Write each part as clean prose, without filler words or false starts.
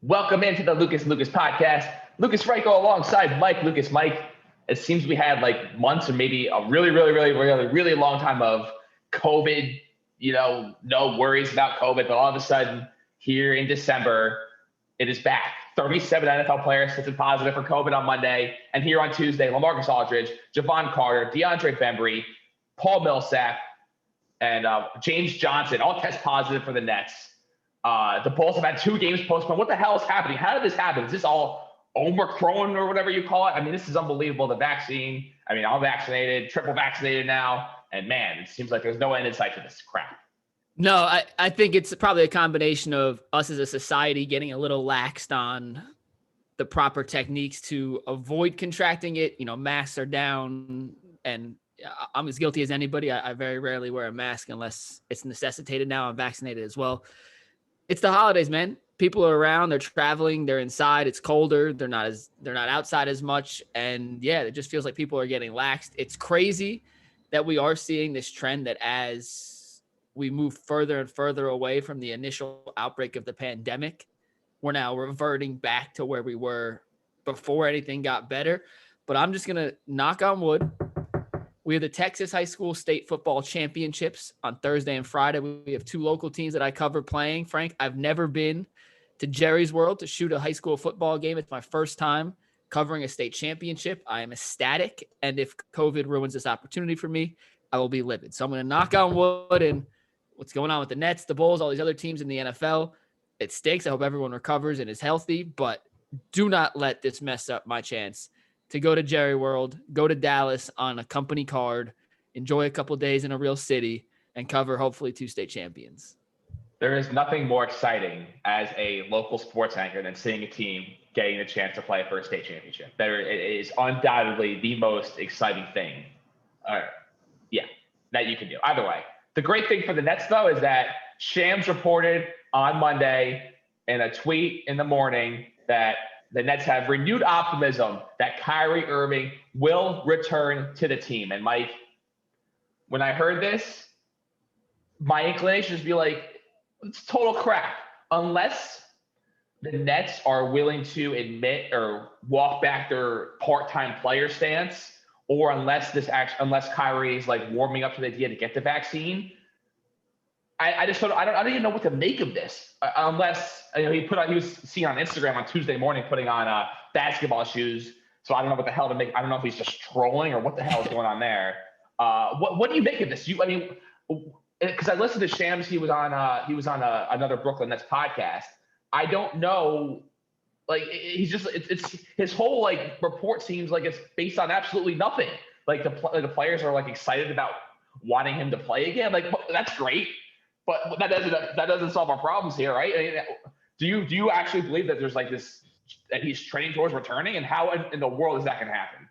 Welcome into the Lucas and Lucas podcast. Lucas Frankel alongside Mike Lucas. Mike, it seems we had like months or maybe a really long time of COVID, no worries about COVID. But all of a sudden here in December, it is back. 37 NFL players tested positive for COVID on Monday. And here on Tuesday, LaMarcus Aldridge, Javon Carter, DeAndre Bembry, Paul Millsap, and James Johnson all test positive for the Nets. The Bulls have had 2 games postponed. What the hell is happening? How did this happen? Is this all Omicron or whatever you call it? I mean, this is unbelievable. The vaccine. I mean, I'm vaccinated, triple vaccinated now. And man, it seems like there's no end in sight to this crap. No, I think it's probably a combination of us as a society getting a little laxed on the proper techniques to avoid contracting it. Masks are down, and I'm as guilty as anybody. I very rarely wear a mask unless it's necessitated. Now I'm vaccinated as well. It's the holidays, man. People are around, they're traveling, they're inside, it's colder, they're not outside as much. And yeah, it just feels like people are getting laxed. It's crazy that we are seeing this trend that as we move further and further away from the initial outbreak of the pandemic, we're now reverting back to where we were before anything got better. But I'm just gonna knock on wood. We have the Texas High School State Football Championships on Thursday and Friday. We have 2 local teams that I cover playing. Frank, I've never been to Jerry's World to shoot a high school football game. It's my first time covering a state championship. I am ecstatic. And if COVID ruins this opportunity for me, I will be livid. So I'm going to knock on wood. And what's going on with the Nets, the Bulls, all these other teams in the NFL, it stinks. I hope everyone recovers and is healthy. But do not let this mess up my chance to go to Jerry World, go to Dallas on a company card, enjoy a couple of days in a real city, and cover hopefully 2 state champions. There is nothing more exciting as a local sports anchor than seeing a team getting the chance to play for a state championship. It is undoubtedly the most exciting thing, that you can do. Either way, the great thing for the Nets, though, is that Shams reported on Monday in a tweet in the morning that the Nets have renewed optimism that Kyrie Irving will return to the team. And Mike, when I heard this, my inclination is to be like, it's total crap. Unless the Nets are willing to admit or walk back their part-time player stance, or unless Kyrie is like warming up to the idea to get the vaccine, I don't even know what to make of this. Unless he was seen on Instagram on Tuesday morning putting on basketball shoes. So I don't know what the hell to make. I don't know if he's just trolling or what the hell is going on there. What do you make of this? Because I listened to Shams. He was on another Brooklyn Nets podcast. I don't know. Like it's his whole like report seems like it's based on absolutely nothing. Like the players are like excited about wanting him to play again. Like that's great. But that doesn't solve our problems here, right? I mean, do you actually believe that there's like this that he's training towards returning, and how in the world is that going to happen?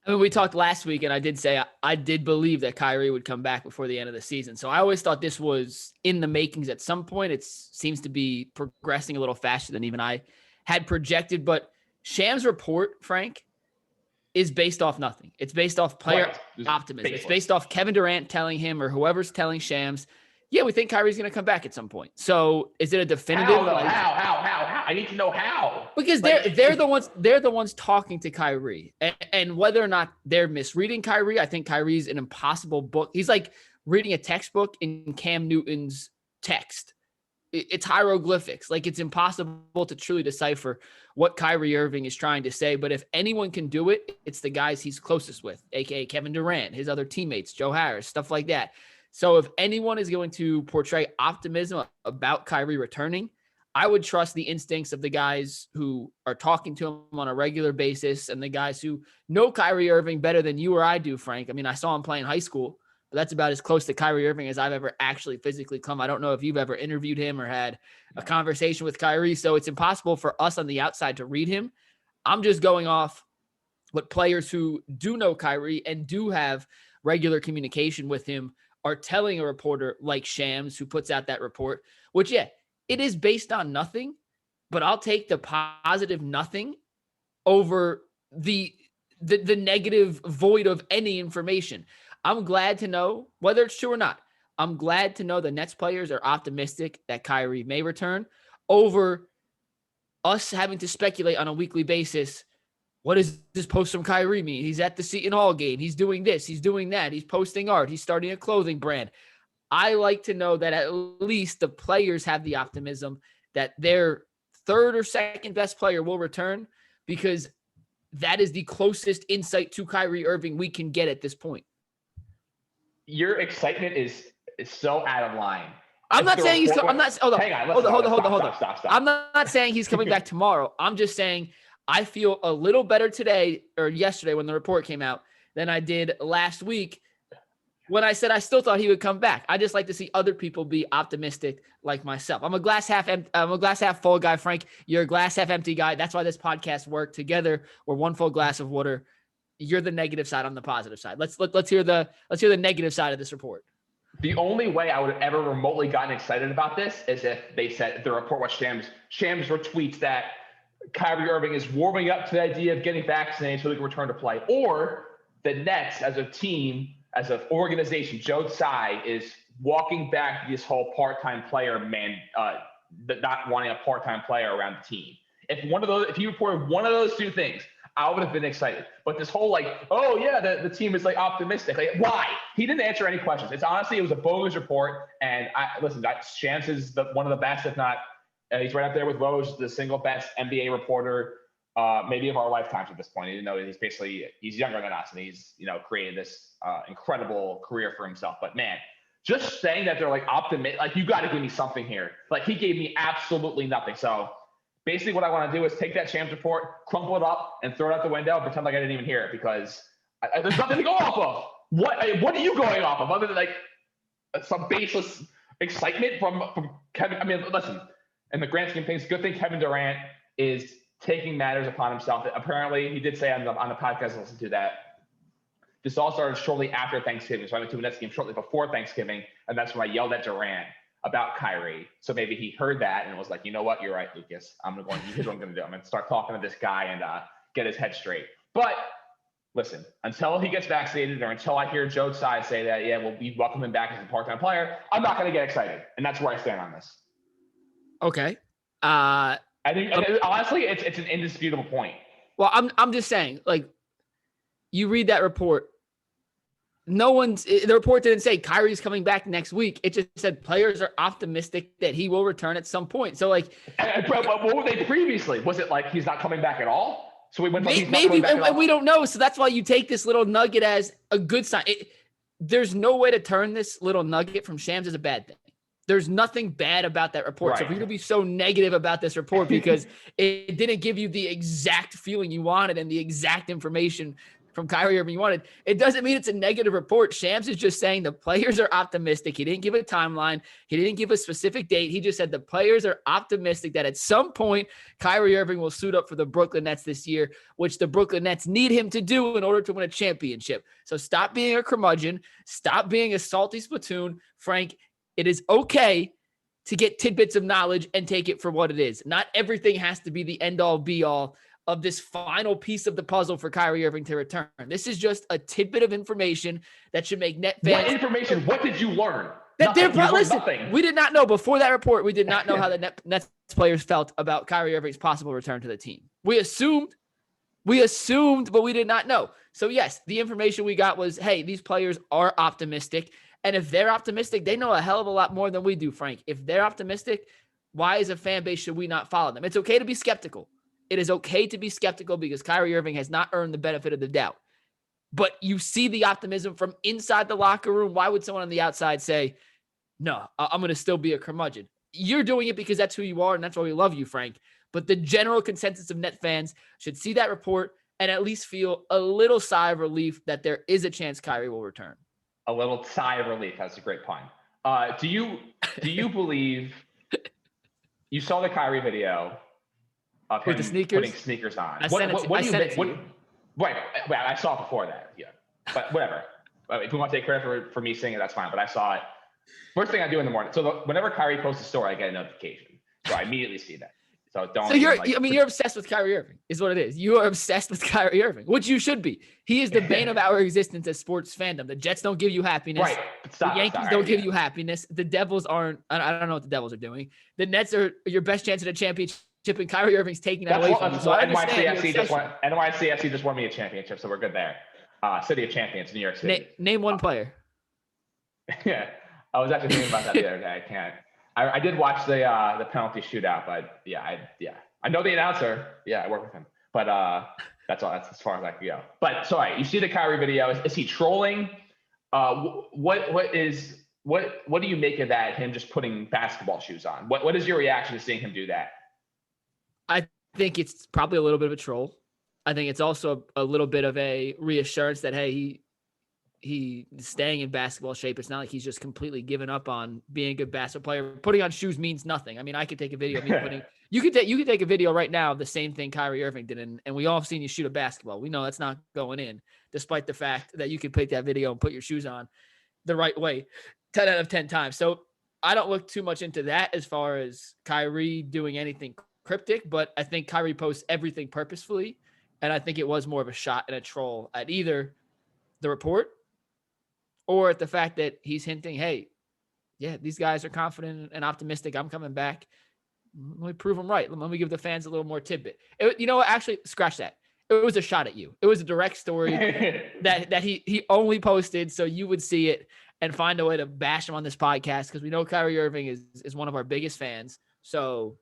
I mean, we talked last week, and I did say I did believe that Kyrie would come back before the end of the season. So I always thought this was in the makings at some point. It seems to be progressing a little faster than even I had projected. But Shams' report, Frank, is based off nothing. It's based off player optimism. It's based off Kevin Durant telling him or whoever's telling Shams, yeah, we think Kyrie's going to come back at some point. So is it a definitive? How? I need to know how. Because they're the ones talking to Kyrie, and whether or not they're misreading Kyrie, I think Kyrie's an impossible book. He's like reading a textbook in Cam Newton's text. It's hieroglyphics. Like it's impossible to truly decipher what Kyrie Irving is trying to say. But if anyone can do it, it's the guys he's closest with, aka Kevin Durant, his other teammates, Joe Harris, stuff like that. So if anyone is going to portray optimism about Kyrie returning, I would trust the instincts of the guys who are talking to him on a regular basis and the guys who know Kyrie Irving better than you or I do, Frank. I mean, I saw him play in high school, but that's about as close to Kyrie Irving as I've ever actually physically come. I don't know if you've ever interviewed him or had a conversation with Kyrie, so it's impossible for us on the outside to read him. I'm just going off what players who do know Kyrie and do have regular communication with him are telling a reporter like Shams, who puts out that report, which, yeah, it is based on nothing, but I'll take the positive nothing over the negative void of any information. I'm glad to know, whether it's true or not, I'm glad to know the Nets players are optimistic that Kyrie may return over us having to speculate on a weekly basis, what does this post from Kyrie mean? He's at the Seton Hall game. He's doing this. He's doing that. He's posting art. He's starting a clothing brand. I like to know that at least the players have the optimism that their third or second best player will return, because that is the closest insight to Kyrie Irving we can get at this point. Your excitement is so out of line. I'm not saying he's. I'm not. Hold on. Hang on. Hold on. Stop. I'm not saying he's coming back tomorrow. I'm just saying I feel a little better today or yesterday when the report came out than I did last week when I said I still thought he would come back. I just like to see other people be optimistic like myself. I'm a glass half full guy, Frank. You're a glass half empty guy. That's why this podcast worked together. We're one full glass of water. You're the negative side. I'm the positive side. Let's hear the negative side of this report. The only way I would have ever remotely gotten excited about this is if they said the report was Shams retweets that Kyrie Irving is warming up to the idea of getting vaccinated so he can return to play, or the Nets as a team, as an organization, Joe Tsai is walking back this whole part-time player not wanting a part-time player around the team. If he reported one of those two things, I would have been excited. But this whole the team is like optimistic. Like, why? He didn't answer any questions. It was a bogus report. And Shams is one of the best, if not, he's right up there with Woj, the single best NBA reporter, maybe of our lifetimes at this point. Even though he's younger than us and he's created this incredible career for himself. But man, just saying that they're like optimistic, like you got to give me something here. Like he gave me absolutely nothing. So basically what I want to do is take that Shams report, crumple it up, and throw it out the window and pretend like I didn't even hear it, because there's nothing to go off of. What are you going off of other than like some baseless excitement from Kevin? I mean, listen, in the grand scheme of things, good thing Kevin Durant is taking matters upon himself. Apparently, he did say on the podcast I listened to that this all started shortly after Thanksgiving. So I went to a Nets game shortly before Thanksgiving, and that's when I yelled at Durant about Kyrie. So maybe he heard that and was like, you know what, you're right, Lucas. Here's what I'm going to do. I'm going to start talking to this guy and get his head straight. But listen, until he gets vaccinated or until I hear Joe Tsai say that, we welcome him back as a part-time player, I'm not going to get excited. And that's where I stand on this. Okay. I think honestly, it's an indisputable point. Well, I'm just saying, like, you read that report. The report didn't say Kyrie's coming back next week. It just said players are optimistic that he will return at some point. So like, what were they previously? Was it like he's not coming back at all? So we went maybe, and we don't know. So that's why you take this little nugget as a good sign. There's no way to turn this little nugget from Shams as a bad thing. There's nothing bad about that report. Right. So for you to be so negative about this report because it didn't give you the exact feeling you wanted and the exact information from Kyrie Irving you wanted, it doesn't mean it's a negative report. Shams is just saying the players are optimistic. He didn't give a timeline. He didn't give a specific date. He just said the players are optimistic that at some point Kyrie Irving will suit up for the Brooklyn Nets this year, which the Brooklyn Nets need him to do in order to win a championship. So stop being a curmudgeon. Stop being a salty spittoon. Frank, it is okay to get tidbits of knowledge and take it for what it is. Not everything has to be the end-all, be-all of this final piece of the puzzle for Kyrie Irving to return. This is just a tidbit of information that should make net fans. What information? What did you learn? Listen, we did not know before that report. We did not know how the Nets players felt about Kyrie Irving's possible return to the team. We assumed, but we did not know. So yes, the information we got was, hey, these players are optimistic. And if they're optimistic, they know a hell of a lot more than we do, Frank. If they're optimistic, why as a fan base should we not follow them? It's okay to be skeptical. It is okay to be skeptical because Kyrie Irving has not earned the benefit of the doubt. But you see the optimism from inside the locker room. Why would someone on the outside say, no, I'm going to still be a curmudgeon? You're doing it because that's who you are, and that's why we love you, Frank. But the general consensus of Net fans should see that report and at least feel a little sigh of relief that there is a chance Kyrie will return. A little sigh of relief. That's a great pun. Do you believe you saw the Kyrie video of him with the sneakers? Putting sneakers on? I sent it to you. Right. I saw it before that. Yeah. But whatever. If we want to take credit for me seeing it, that's fine. But I saw it. First thing I do in the morning. So whenever Kyrie posts a story, I get a notification. So I immediately see that. So don't. So you're obsessed with Kyrie Irving, is what it is. You are obsessed with Kyrie Irving, which you should be. He is the bane of our existence as sports fandom. The Jets don't give you happiness. Right. The Yankees don't give you happiness. The Devils aren't. I don't know what the Devils are doing. The Nets are your best chance at a championship championship, and Kyrie Irving's taking that away from you. So NYCFC just won me a championship, so we're good there. City of Champions, New York City. Name one player. Yeah, I was actually thinking about that the other day. I can't. I did watch the penalty shootout, but I know the announcer. Yeah, I work with him, but that's all. That's as far as I can go. But sorry, you see the Kyrie video? Is he trolling? What do you make of that? Him just putting basketball shoes on. What is your reaction to seeing him do that? I think it's probably a little bit of a troll. I think it's also a little bit of a reassurance that, hey, he's staying in basketball shape. It's not like he's just completely given up on being a good basketball player. Putting on shoes means nothing. I mean, I could take a video of me putting. You could take a video right now of the same thing Kyrie Irving did, and we all have seen you shoot a basketball. We know that's not going in, despite the fact that you could take that video and put your shoes on the right way 10 out of 10 times. So I don't look too much into that as far as Kyrie doing anything cryptic, but I think Kyrie posts everything purposefully. And I think it was more of a shot and a troll at either the report or at the fact that he's hinting, hey, yeah, these guys are confident and optimistic. I'm coming back. Let me prove them right. Let me give the fans a little more tidbit. You know what? Actually, scratch that. It was a shot at you. It was a direct story that he only posted so you would see it and find a way to bash him on this podcast, because we know Kyrie Irving is one of our biggest fans. So,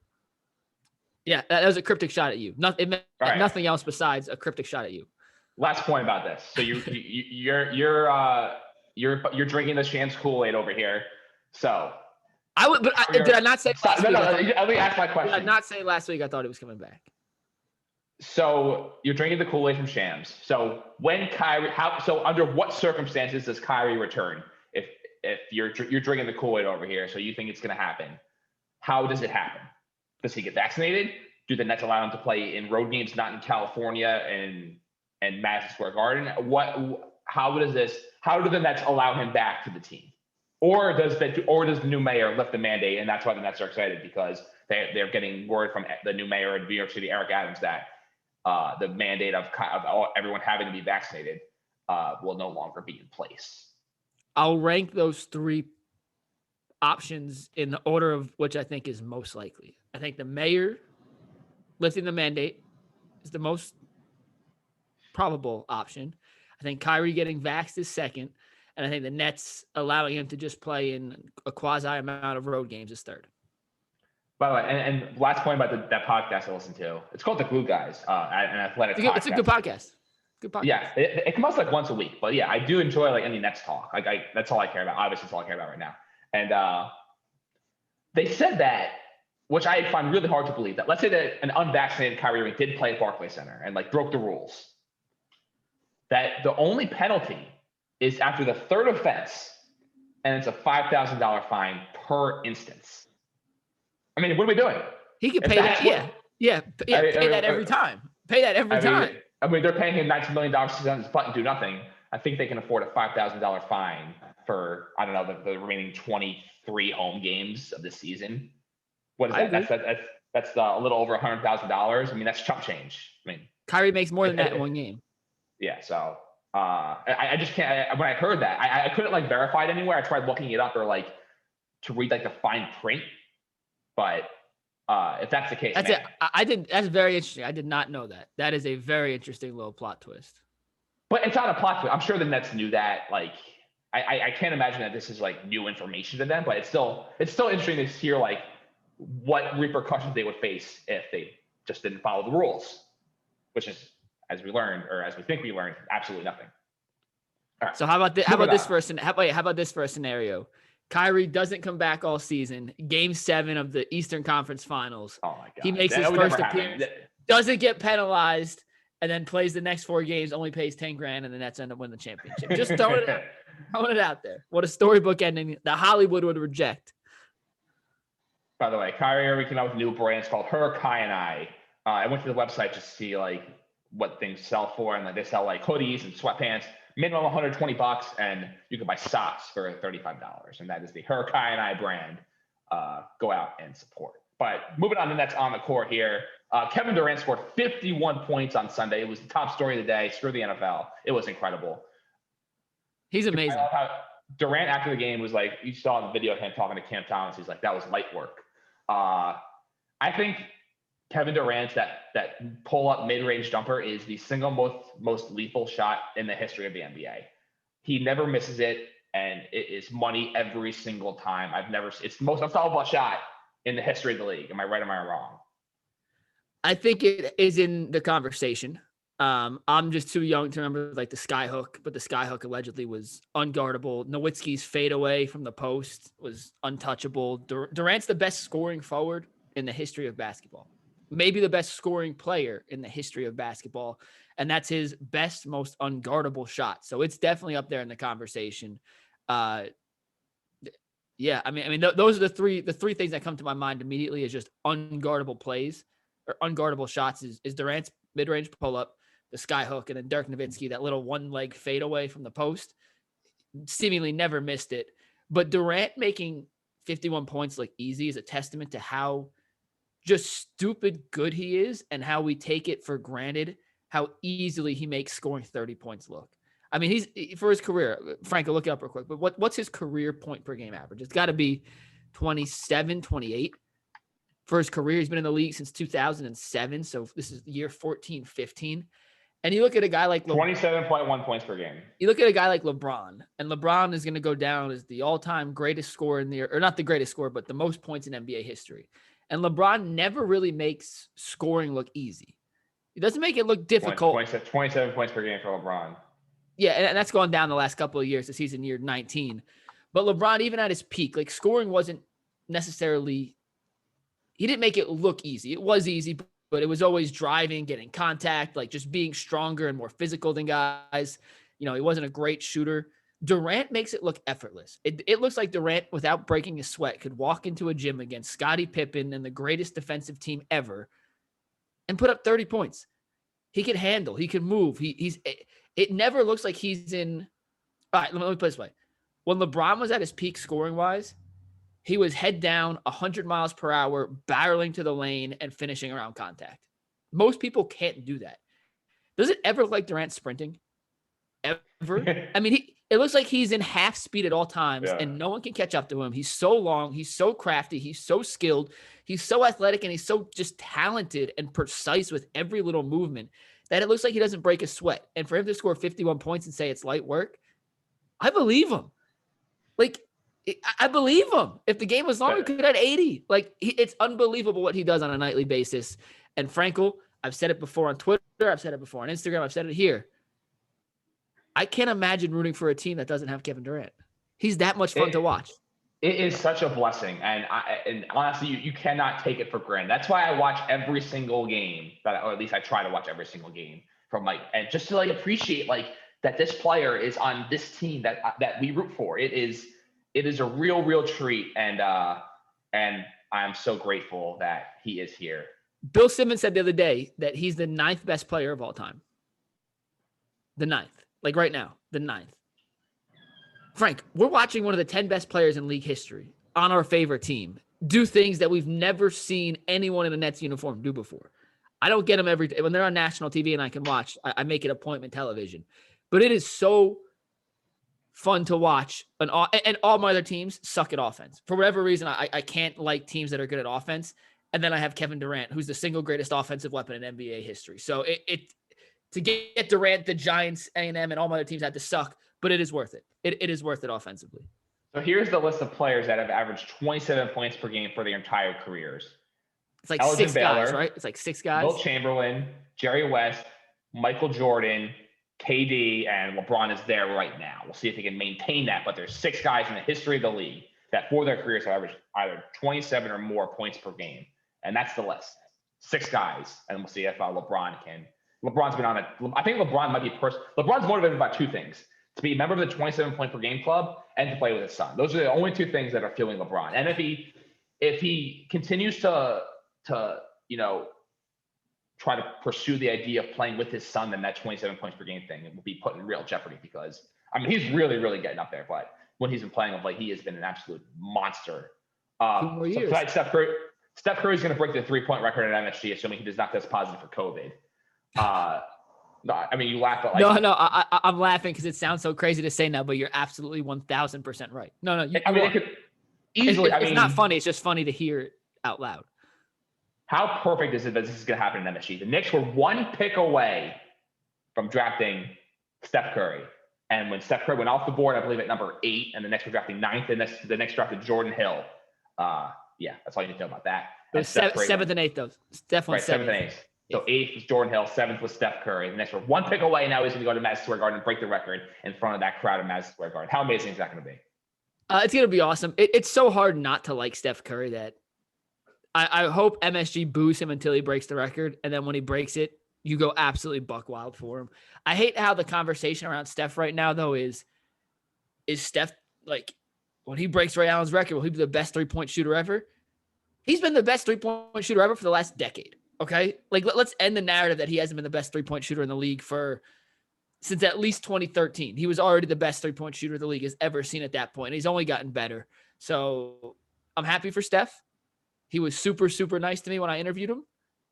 yeah, that was a cryptic shot at you. Nothing else besides a cryptic shot at you. Last point about this. So you're drinking the Shams Kool-Aid over here. So I would, but did I not say last week? Let me ask my question. Did I not say last week I thought he was coming back? So you're drinking the Kool-Aid from Shams. So when under what circumstances does Kyrie return? If you're drinking the Kool-Aid over here, so you think it's going to happen, how does it happen? Does he get vaccinated? Do the Nets allow him to play in road games, not in California and Madison Square Garden? How do the Nets allow him back to the team? Or does the new mayor lift the mandate, and that's why the Nets are excited, because they're getting word from the new mayor in New York City, Eric Adams, that the mandate of everyone having to be vaccinated will no longer be in place. I'll rank those three options in the order of which I think is most likely. I think the mayor lifting the mandate is the most probable option. I think Kyrie getting vaxxed is second. And I think the Nets allowing him to just play in a quasi amount of road games is third. By the way, and last point about that podcast I listened to, it's called The Glue Guys, an athletic podcast. It's a good podcast. Good podcast. Yeah, it comes like once a week. But yeah, I do enjoy like any Nets talk. That's all I care about. Obviously, that's all I care about right now. And they said that, which I find really hard to believe, that let's say that an unvaccinated Kyrie Irving did play at Barclays Center and like broke the rules, that the only penalty is after the third offense, and it's a $5,000 fine per instance. I mean, what are we doing? He could pay that. Pay that every time. Pay that every time. I mean, they're paying him $19 million to sit on his butt and do nothing. I think they can afford a $5,000 fine for, I don't know, the remaining 23 home games of the season. What is that? That's a little over $100,000. I mean, that's chump change. I mean, Kyrie makes more than that in one game. Yeah, so I just can't. When I heard that, I couldn't like verify it anywhere. I tried looking it up or like to read like the fine print, but if that's the case, that's it. That's very interesting. I did not know that. That is a very interesting little plot twist. But it's not a plot twist. I'm sure the Nets knew that. Like, I can't imagine that this is like new information to them. But it's still interesting to hear like what repercussions they would face if they just didn't follow the rules, which is, as we learned, or as we think we learned, absolutely nothing. All right. So how about this for a scenario? Kyrie doesn't come back all season. Game 7 of the Eastern Conference Finals. Oh my God. He makes his first appearance, doesn't get penalized, and then plays the next 4 games, only pays $10,000, and the Nets end up winning the championship. Just throwing it out there. What a storybook ending that Hollywood would reject. By the way, Kyrie Irving came out with a new brand. It's called Her, Kai, and I. I went to the website just to see like what things sell for, and like they sell like hoodies and sweatpants, minimum $120, and you can buy socks for $35. And that is the Her, Kai, and I brand. Go out and support. But moving on to Nets on the court here. Kevin Durant scored 51 points on Sunday. It was the top story of the day. Screw the NFL. It was incredible. He's amazing. Durant after the game was like, you saw the video of him talking to Cam Thomas. He's like, that was light work. I think Kevin Durant's that pull-up mid-range jumper is the single most lethal shot in the history of the NBA. He never misses it, and it is money every single time. It's the most unstoppable shot in the history of the league. Am I right? Am I wrong? I think it is in the conversation. I'm just too young to remember like the skyhook, but the skyhook allegedly was unguardable. Nowitzki's fadeaway from the post was untouchable. Durant's the best scoring forward in the history of basketball, maybe the best scoring player in the history of basketball, and that's his best, most unguardable shot. So it's definitely up there in the conversation. Yeah, I mean, those are the three things that come to my mind immediately is just unguardable plays or unguardable shots is Durant's mid-range pull-up, the skyhook, and then Dirk Nowitzki, that little one-leg fadeaway from the post, seemingly never missed it. But Durant making 51 points look easy is a testament to how just stupid good he is and how we take it for granted how easily he makes scoring 30 points look. I mean, he's for his career, Frank, look it up real quick, but what's his career point per game average? It's got to be 27, 28. For his career, he's been in the league since 2007, so this is year 14, 15. And you look at a guy like 27.1 points per game. You look at a guy like LeBron, and LeBron is going to go down as the all-time greatest scorer or not the greatest scorer, but the most points in NBA history. And LeBron never really makes scoring look easy. He doesn't make it look difficult. 27 points per game for LeBron. Yeah, and that's gone down the last couple of years. This season, year 19. But LeBron, even at his peak, like scoring wasn't necessarily – he didn't make it look easy. It was easy, but it was always driving, getting contact, like just being stronger and more physical than guys. You know, he wasn't a great shooter. Durant makes it look effortless. It looks like Durant, without breaking a sweat, could walk into a gym against Scottie Pippen and the greatest defensive team ever and put up 30 points. He can handle. He can move. It never looks like he's in. All right, let me put it this way. When LeBron was at his peak scoring-wise, he was head down, 100 miles per hour, barreling to the lane and finishing around contact. Most people can't do that. Does it ever look like Durant sprinting? Ever? I mean, it looks like he's in half speed at all times, and no one can catch up to him. He's so long. He's so crafty. He's so skilled. He's so athletic, and he's so just talented and precise with every little movement that it looks like he doesn't break a sweat. And for him to score 51 points and say it's light work, I believe him. Like, I believe him. If the game was long, he could have had 80. Like, it's unbelievable what he does on a nightly basis. And Frankel, I've said it before on Twitter. I've said it before on Instagram. I've said it here. I can't imagine rooting for a team that doesn't have Kevin Durant. He's that much fun to watch. It is such a blessing. And honestly, you cannot take it for granted. That's why I watch every single game, or at least I try to watch every single game from and just to appreciate that this player is on this team that we root for. It is a real treat. And I'm so grateful that he is here. Bill Simmons said the other day that he's the 9th best player of all time. The 9th. Like right now, the 9th. Frank, we're watching one of the 10 best players in league history on our favorite team do things that we've never seen anyone in a Nets uniform do before. I don't get them every day. When they're on national TV and I can watch, I make it appointment television. But it is so fun to watch. And all my other teams suck at offense. For whatever reason, I can't like teams that are good at offense. And then I have Kevin Durant, who's the single greatest offensive weapon in NBA history. So to get Durant, the Giants, A&M, and all my other teams had to suck, but it is worth it. It is worth it offensively. So here's the list of players that have averaged 27 points per game for their entire careers. It's like Elgin 6 Baylor, guys, right? It's like 6 guys. Will Chamberlain, Jerry West, Michael Jordan, KD, and LeBron is there right now. We'll see if they can maintain that, but there's 6 guys in the history of the league that for their careers have averaged either 27 or more points per game. And that's the list. 6 guys. And we'll see if LeBron can. LeBron's been on it. I think LeBron might be LeBron's motivated by 2 things: to be a member of the 27 point per game club and to play with his son. Those are the only 2 things that are fueling LeBron. And if he continues to try to pursue the idea of playing with his son, then that 27 points per game thing will be put in real jeopardy because he's really, really getting up there. But when he's been playing of late, he has been an absolute monster. So tonight, Steph Curry is going to break the 3-point record at MSG, assuming he does not test positive for COVID. No, I mean, you laugh, but I'm laughing because it sounds so crazy to say now, but you're absolutely 1,000% right. No, it could easily. It's not funny. It's just funny to hear it out loud. How perfect is it that this is going to happen in MSG? The Knicks were one pick away from drafting Steph Curry. And when Steph Curry went off the board, I believe at number 8, and the Knicks were drafting 9th, and the Knicks drafted Jordan Hill. Yeah, that's all you need to know about that. It was 7th and 8th, though. Steph went 7th and 8th. So 8th was Jordan Hill, 7th was Steph Curry. The Knicks were one pick away, and now he's going to go to Madison Square Garden and break the record in front of that crowd at Madison Square Garden. How amazing is that going to be? It's going to be awesome. It's so hard not to like Steph Curry that I hope MSG boos him until he breaks the record, and then when he breaks it, you go absolutely buck wild for him. I hate how the conversation around Steph right now, though, is Steph, like, when he breaks Ray Allen's record, will he be the best three-point shooter ever? He's been the best three-point shooter ever for the last decade, okay? Like, let's end the narrative that he hasn't been the best three-point shooter in the league since at least 2013. He was already the best three-point shooter the league has ever seen at that point. He's only gotten better. So I'm happy for Steph. He was super, super nice to me when I interviewed him.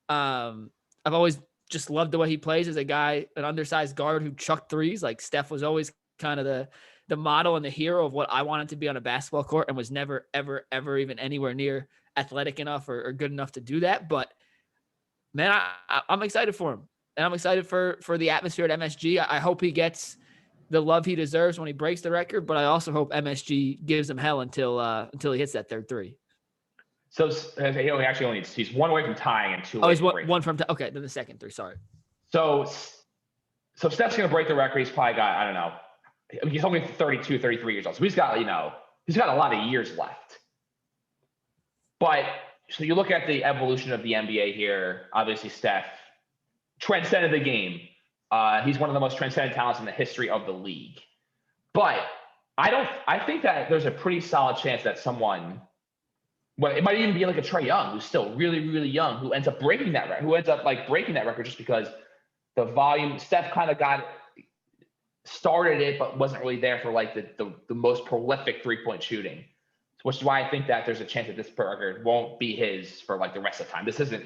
I've always just loved the way he plays as a guy, an undersized guard who chucked threes. Like, Steph was always kind of the model and the hero of what I wanted to be on a basketball court, and was never, ever, ever even anywhere near athletic enough or good enough to do that. But man, I'm excited for him, and I'm excited for the atmosphere at MSG. I hope he gets the love he deserves when he breaks the record, but I also hope MSG gives him hell until he hits that third three. So he actually only he's one away from tying and 2 away. Oh, he's one from okay. Then the second three. Sorry. So Steph's going to break the record. He's probably got, I don't know, he's only 32, 33 years old. So he's got a lot of years left. But so you look at the evolution of the NBA here. Obviously, Steph transcended the game. He's one of the most transcendent talents in the history of the league. But I think that there's a pretty solid chance that someone, well, it might even be like a Trae Young, who's still really, really young, who ends up breaking that record, just because the volume. Steph kind of started it, but wasn't really there for like the most prolific 3-point shooting, which is why I think that there's a chance that this record won't be his for like the rest of the time. This isn't,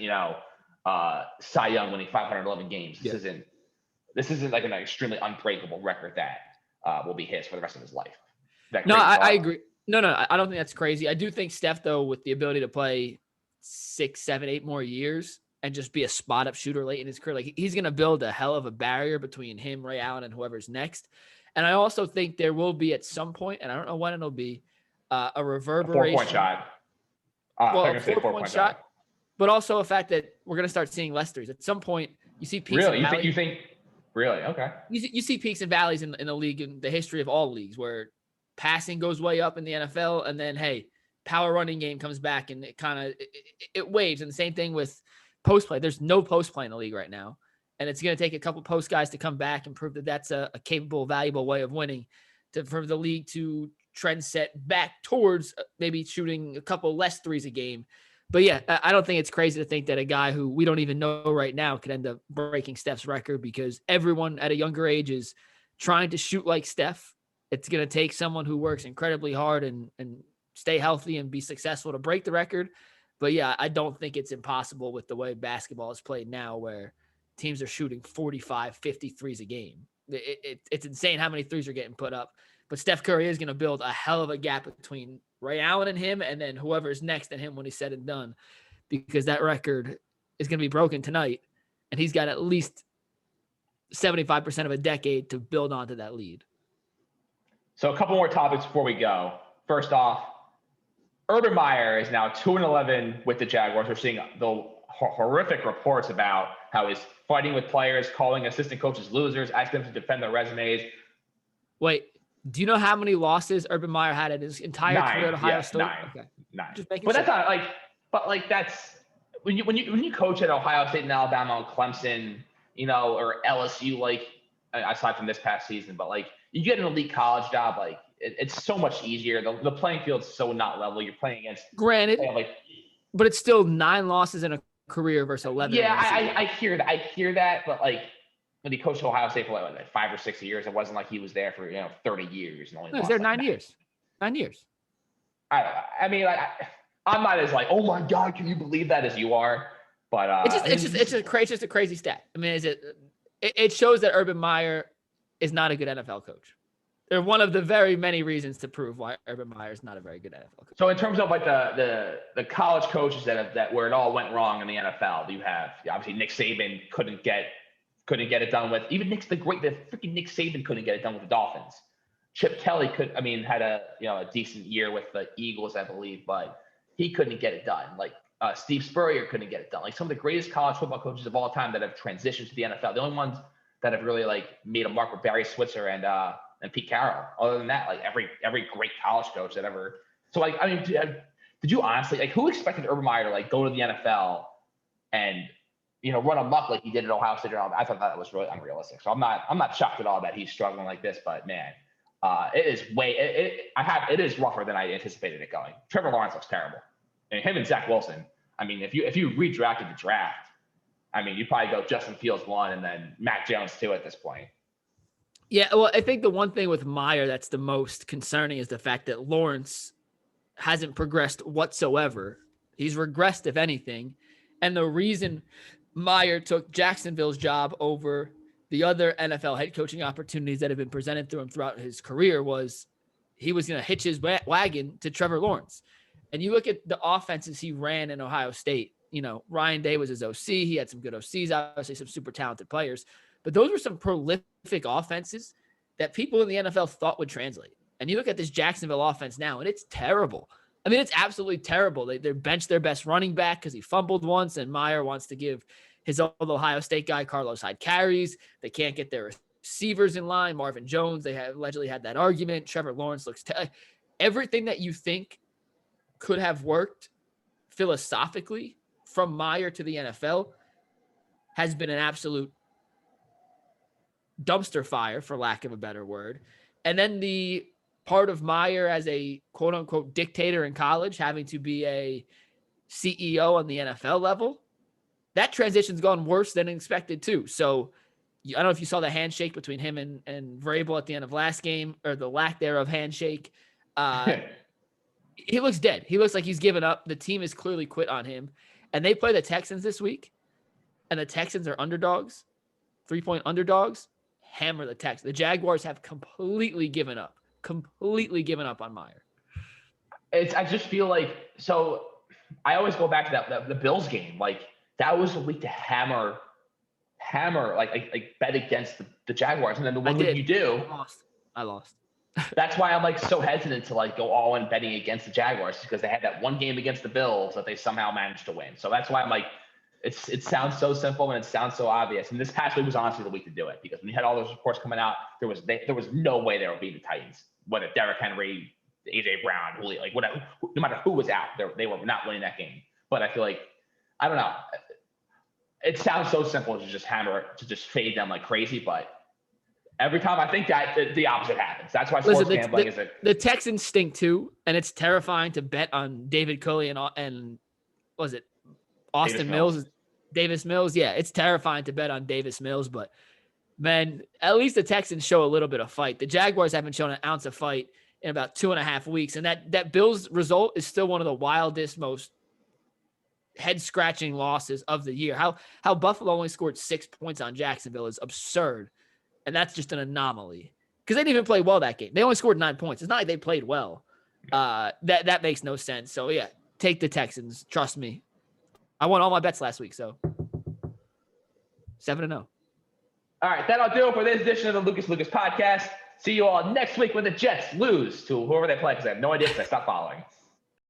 Cy Young winning 511 games. This isn't like an extremely unbreakable record that will be his for the rest of his life. No, I agree. No, I don't think that's crazy. I do think Steph, though, with the ability to play 6, 7, 8 more years and just be a spot-up shooter late in his career, like, he's going to build a hell of a barrier between him, Ray Allen, and whoever's next. And I also think there will be at some point, and I don't know when it'll be, a reverberation. 4-point shot. A 4-point shot, but also a fact that we're going to start seeing less threes. At some point, you see peaks and valleys. You think really? Okay. You see peaks and valleys in the league, in the history of all leagues, where passing goes way up in the NFL, and then, hey, power running game comes back, and it waves. And the same thing with post play. There's no post play in the league right now, and it's going to take a couple post guys to come back and prove that that's a capable, valuable way of winning, for the league to trend set back towards maybe shooting a couple less threes a game. But yeah, I don't think it's crazy to think that a guy who we don't even know right now could end up breaking Steph's record, because everyone at a younger age is trying to shoot like Steph. It's going to take someone who works incredibly hard and stay healthy and be successful to break the record. But yeah, I don't think it's impossible with the way basketball is played now, where teams are shooting 45, 50 threes a game. It's insane how many threes are getting put up. But Steph Curry is going to build a hell of a gap between Ray Allen and him, and then whoever's next to him when he's said and done, because that record is going to be broken tonight, and he's got at least 75% of a decade to build onto that lead. So a couple more topics before we go. First off, Urban Meyer is now 2-11 with the Jaguars. We're seeing the horrific reports about how he's fighting with players, calling assistant coaches losers, asking them to defend their resumes. Wait, do you know how many losses Urban Meyer had in his entire career at Ohio State? 9. Okay. 9. Just making but sure. That's when you coach at Ohio State and Alabama and Clemson, or LSU, like, aside from this past season, but like, you get an elite college job, like, it's so much easier. The playing field's so not level. You're playing against, granted, but it's still 9 losses in a career versus 11. Yeah, I hear that, but like, when he coached Ohio State for like 5 or 6 years, it wasn't like he was there for 30 years. And only he was there 9 years. 9 years. I mean, I'm not as like, oh my God, can you believe that, as you are? But it's just a crazy stat. I mean, it shows that Urban Meyer is not a good NFL coach. They're one of the very many reasons to prove why Urban Meyer is not a very good NFL coach. So in terms of like the college coaches that where it all went wrong in the NFL, you have obviously Nick Saban couldn't get it done with. Even the freaking Nick Saban couldn't get it done with the Dolphins. Chip Kelly had a decent year with the Eagles, I believe, but he couldn't get it done. Like Steve Spurrier couldn't get it done. Like some of the greatest college football coaches of all time that have transitioned to the NFL. The only ones that have really like made a mark were Barry Switzer and Pete Carroll. Other than that, like every great college coach that ever. So like, I mean, did you honestly, like, who expected Urban Meyer to like go to the NFL and run amok like he did at Ohio State? I thought that was really unrealistic. So I'm not shocked at all that he's struggling like this. But man, it is rougher than I anticipated it going. Trevor Lawrence looks terrible, and him and Zach Wilson. I mean, if you redrafted the draft, I mean, you probably go Justin Fields 1 and then Mac Jones 2 at this point. Yeah, well, I think the one thing with Meyer that's the most concerning is the fact that Lawrence hasn't progressed whatsoever. He's regressed, if anything. And the reason Meyer took Jacksonville's job over the other NFL head coaching opportunities that have been presented to him throughout his career was he was going to hitch his wagon to Trevor Lawrence. And you look at the offenses he ran in Ohio State. Ryan Day was his OC. He had some good OCs, obviously some super talented players. But those were some prolific offenses that people in the NFL thought would translate. And you look at this Jacksonville offense now, and it's terrible. I mean, it's absolutely terrible. They benched their best running back because he fumbled once, and Meyer wants to give his old Ohio State guy Carlos Hyde carries. They can't get their receivers in line. Marvin Jones, they have allegedly had that argument. Trevor Lawrence looks everything that you think could have worked philosophically from Meyer to the NFL has been an absolute dumpster fire, for lack of a better word. And then the part of Meyer as a quote unquote dictator in college, having to be a CEO on the NFL level, that transition's gone worse than expected too. So I don't know if you saw the handshake between him and Vrabel at the end of last game, or the lack thereof handshake. He looks dead. He looks like he's given up. The team has clearly quit on him. And they play the Texans this week, and the Texans are underdogs, 3-point underdogs. Hammer the Texans. The Jaguars have completely given up on Meyer. I just feel like, so I always go back to the Bills game. Like that was a week to hammer, like bet against the Jaguars. And then the one week you do, I lost. That's why I'm like so hesitant to like go all in betting against the Jaguars, because they had that one game against the Bills that they somehow managed to win. So that's why I'm like, it sounds so simple and it sounds so obvious. And this past week was honestly the week to do it, because when you had all those reports coming out, there was no way they were beating the Titans. Whether Derrick Henry, AJ Brown, Julio, like whatever, no matter who was out, they were not winning that game. But I feel like, I don't know. It sounds so simple to just hammer, to just fade them like crazy, but every time I think that, the opposite happens. That's why sports gambling is the Texans stink too, and it's terrifying to bet on David Culley and was it Austin Mills? Davis Mills. Yeah, it's terrifying to bet on Davis Mills, but man, at least the Texans show a little bit of fight. The Jaguars haven't shown an ounce of fight in about 2.5 weeks, and that Bills result is still one of the wildest, most head-scratching losses of the year. How Buffalo only scored 6 points on Jacksonville is absurd. And that's just an anomaly, because they didn't even play well that game. They only scored 9 points. It's not like they played well. That makes no sense. So yeah, take the Texans. Trust me. I won all my bets last week, so 7-0. All right, that'll do it for this edition of the Lucas podcast. See you all next week when the Jets lose to whoever they play, because I have no idea because I stopped following.